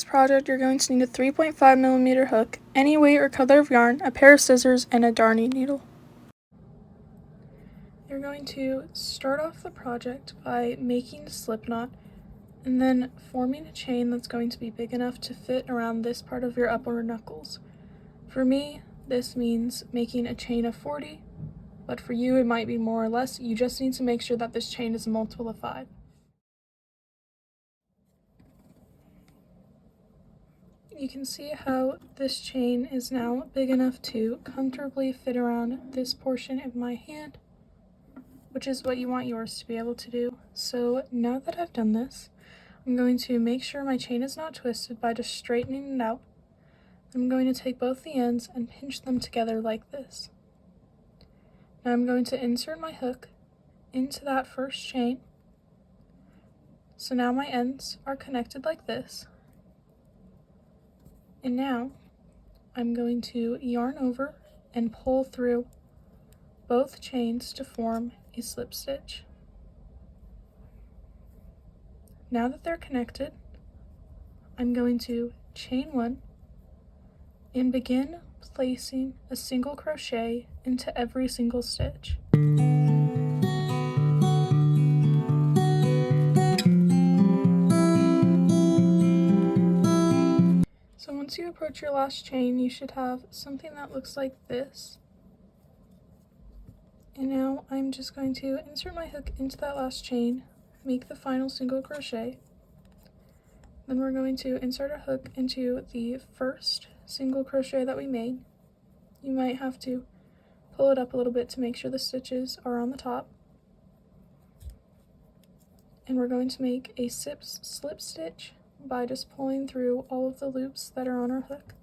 project, you're going to need a 3.5mm hook, any weight or color of yarn, a pair of scissors, and a darning needle. You're going to start off the project by making a slip knot and then forming a chain that's going to be big enough to fit around this part of your upper knuckles. For me, this means making a chain of 40, but for you it might be more or less. You just need to make sure that this chain is a multiple of 5. You can see how this chain is now big enough to comfortably fit around this portion of my hand, which is what you want yours to be able to do. So now that I've done this, I'm going to make sure my chain is not twisted by just straightening it out. I'm going to take both the ends and pinch them together like this. Now I'm going to insert my hook into that first chain. So now my ends are connected like this. And now I'm going to yarn over and pull through both chains to form a slip stitch. Now that they're connected, I'm going to chain 1 and begin placing a single crochet into every single stitch. So once you approach your last chain, you should have something that looks like this. And now I'm just going to insert my hook into that last chain, make the final single crochet. Then we're going to insert a hook into the first single crochet that we made. You might have to pull it up a little bit to make sure the stitches are on the top. And we're going to make a slip stitch by just pulling through all of the loops that are on our hook.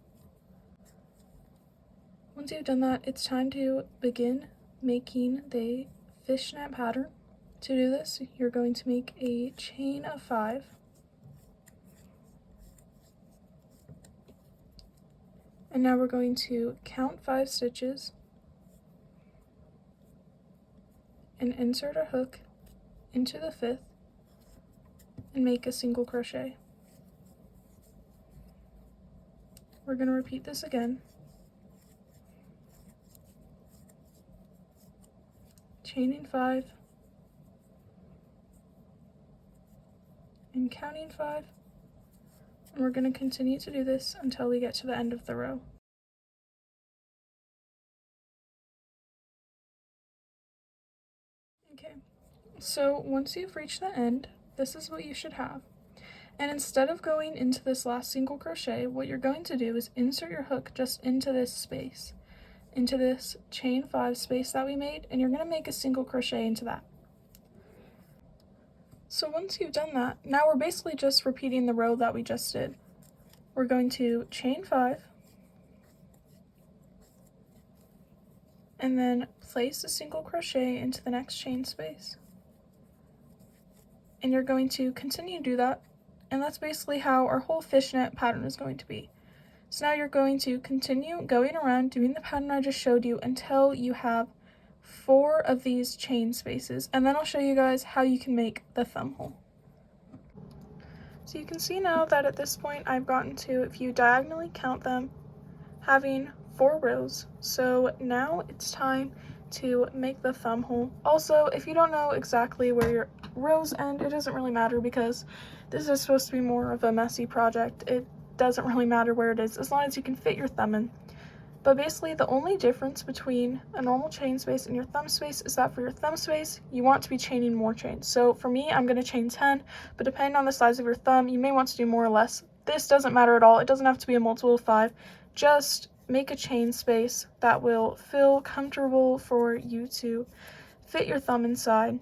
Once you've done that, it's time to begin making the fishnet pattern. To do this, you're going to make a chain of 5. And now we're going to count 5 stitches and insert a hook into the 5th and make a single crochet. We're going to repeat this again. Chaining 5 and counting 5. And we're going to continue to do this until we get to the end of the row. Okay, so once you've reached the end, this is what you should have. And instead of going into this last single crochet, what you're going to do is insert your hook just into this space, into this chain 5 space that we made, and you're going to make a single crochet into that. So once you've done that, now we're basically just repeating the row that we just did. We're going to chain 5 and then place a single crochet into the next chain space. And you're going to continue to do that, and that's basically how our whole fishnet pattern is going to be. So now you're going to continue going around doing the pattern I just showed you until you have 4 of these chain spaces, and then I'll show you guys how you can make the thumb hole. So you can see now that at this point I've gotten to, if you diagonally count them, having 4 rows. So now it's time to make the thumb hole. Also, if you don't know exactly where your rows end, it doesn't really matter because this is supposed to be more of a messy project. It doesn't really matter where it is as long as you can fit your thumb in. But basically the only difference between a normal chain space and your thumb space is that for your thumb space, you want to be chaining more chains. So for me, I'm going to chain 10, but depending on the size of your thumb, you may want to do more or less. This doesn't matter at all. It doesn't have to be a multiple of 5. Just make a chain space that will feel comfortable for you to fit your thumb inside.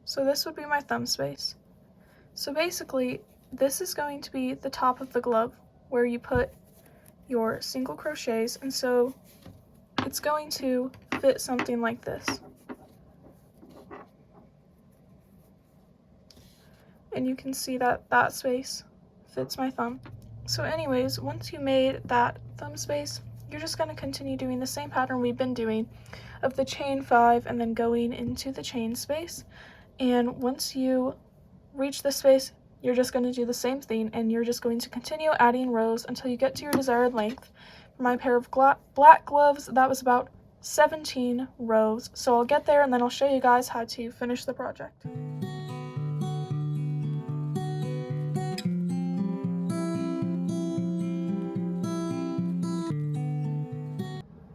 So this would be my thumb space. So basically, this is going to be the top of the glove where you put your single crochets, and so it's going to fit something like this. And you can see that that space fits my thumb. So anyways, once you made that thumb space, you're just going to continue doing the same pattern we've been doing of the chain 5 and then going into the chain space. And once you reach this space, you're just going to do the same thing, and you're just going to continue adding rows until you get to your desired length. For my pair of black gloves, that was about 17 rows. So I'll get there and then I'll show you guys how to finish the project.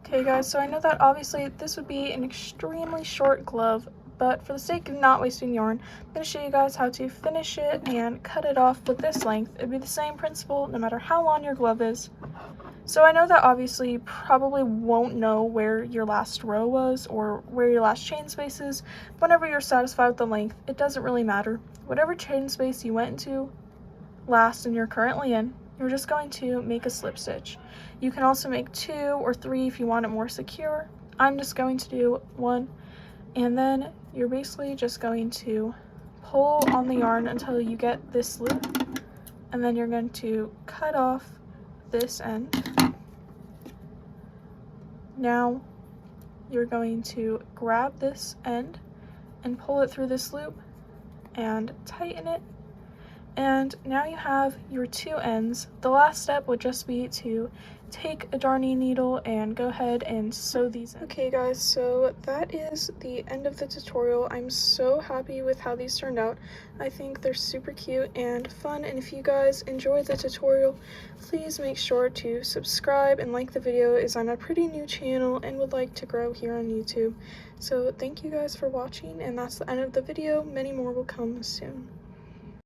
Okay guys, so I know that obviously this would be an extremely short glove, but for the sake of not wasting yarn, I'm going to show you guys how to finish it and cut it off with this length. It'd be the same principle no matter how long your glove is. So I know that obviously you probably won't know where your last row was or where your last chain space is. Whenever you're satisfied with the length, it doesn't really matter. Whatever chain space you went into last and you're currently in, you're just going to make a slip stitch. You can also make 2 or 3 if you want it more secure. I'm just going to do 1, and then you're basically just going to pull on the yarn until you get this loop, and then you're going to cut off this end. Now you're going to grab this end and pull it through this loop and tighten it. And now you have your 2 ends. The last step would just be to take a darning needle and go ahead and sew these in. Okay guys, so that is the end of the tutorial. I'm so happy with how these turned out. I think they're super cute and fun, and if you guys enjoyed the tutorial, please make sure to subscribe and like the video, as I'm a pretty new channel and would like to grow here on YouTube. So thank you guys for watching, and that's the end of the video. Many more will come soon.